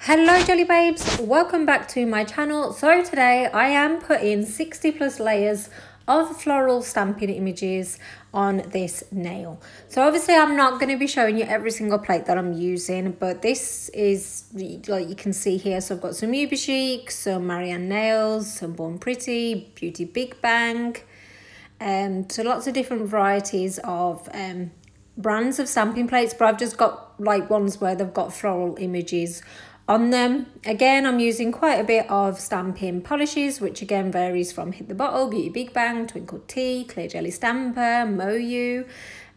Hello jelly babes, welcome back to my channel. So today I am putting 60 plus layers of floral stamping images on this nail. So obviously I'm not going to be showing you every single plate that I'm using, but this is like you can see here. So I've got some Uberchic, some Marianne nails, some Born Pretty, BeautyBigbang, so lots of different varieties of brands of stamping plates, but I've just got like ones where they've got floral images on them. Again, I'm using quite a bit of stamping polishes, which again varies from Hit the Bottle, BeautyBigbang, Twinkledt, Clear Jelly Stamper, Moyou.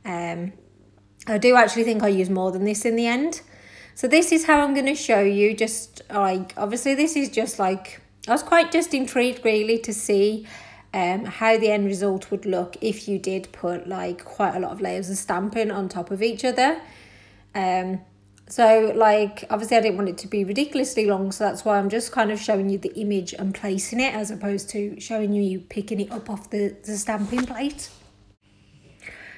I do actually think I use more than this in the end. So this is how I'm going to show you, just like, obviously this is just like, I was quite just intrigued really to see how the end result would look if you did put like quite a lot of layers of stamping on top of each other. So like obviously I didn't want it to be ridiculously long, so that's why I'm just kind of showing you the image and placing it as opposed to showing you picking it up off the stamping plate.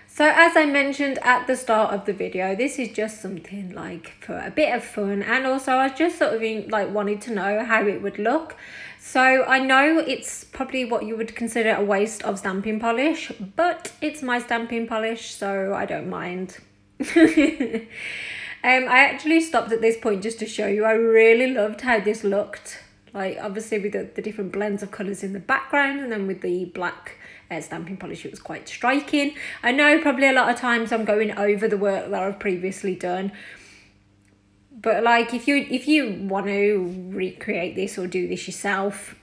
So as I mentioned at the start of the video, this is just something like for a bit of fun, and also I just sort of like wanted to know how it would look. So I know it's probably what you would consider a waste of stamping polish, but it's my stamping polish, so I don't mind. I actually stopped at this point just to show you. I really loved how this looked, like obviously with the different blends of colours in the background, and then with the black stamping polish, it was quite striking. I know probably a lot of times I'm going over the work that I've previously done, but like if you want to recreate this or do this yourself,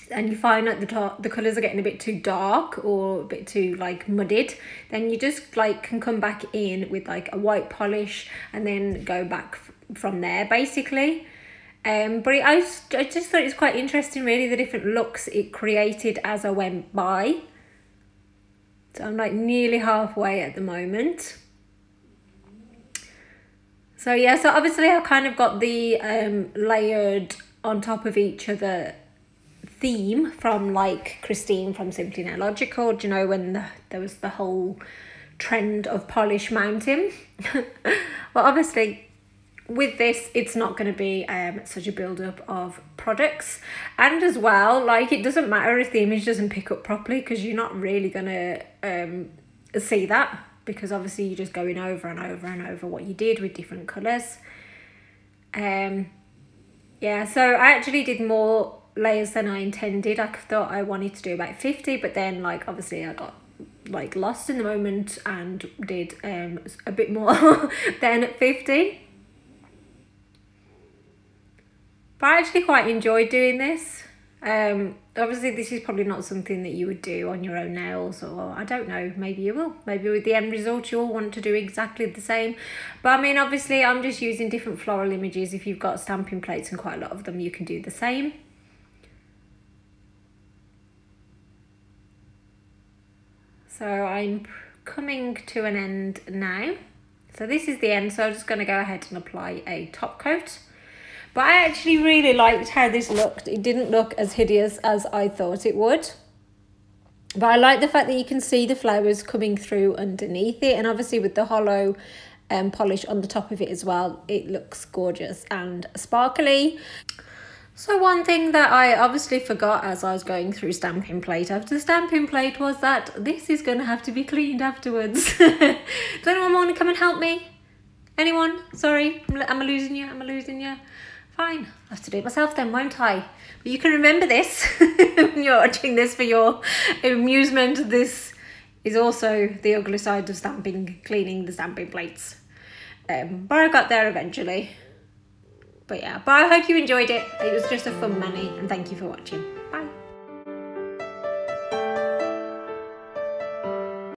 and you find that the colours are getting a bit too dark or a bit too like muddied, then you just like can come back in with like a white polish and then go back from there basically. But I just thought it was quite interesting really, the different looks it created as I went by. So I'm like nearly halfway at the moment. So yeah, so obviously I kind of got the layered on top of each other theme from like Christine from Simply Nailogical. Do you know when there was the whole trend of polish mounting? Well, obviously with this it's not going to be such a build-up of products, and as well like it doesn't matter if the image doesn't pick up properly, because you're not really going to see that, because obviously you're just going over and over and over what you did with different colours. Yeah, so I actually did more layers than I intended. I thought I wanted to do about 50, but then like obviously I got like lost in the moment and did a bit more than 50. But I actually quite enjoyed doing this. Obviously this is probably not something that you would do on your own nails, or I don't know, maybe you will. Maybe with the end result you'll want to do exactly the same. But I mean obviously I'm just using different floral images. If you've got stamping plates and quite a lot of them, you can do the same. So I'm coming to an end now. So this is the end, so I'm just going to go ahead and apply a top coat. But I actually really liked how this looked. It didn't look as hideous as I thought it would. But I like the fact that you can see the flowers coming through underneath it, and obviously with the hollow polish on the top of it as well, it looks gorgeous and sparkly. So one thing that I obviously forgot as I was going through stamping plate after stamping plate was that this is going to have to be cleaned afterwards. Does anyone want to come and help me? Anyone? Sorry, am I losing you? Am I losing you? Fine, I'll have to do it myself then, won't I? But you can remember this when you're watching this for your amusement. This is also the ugly side of stamping, cleaning the stamping plates. But I got there eventually. But yeah, but I hope you enjoyed it. It was just a fun mani, and thank you for watching. Bye.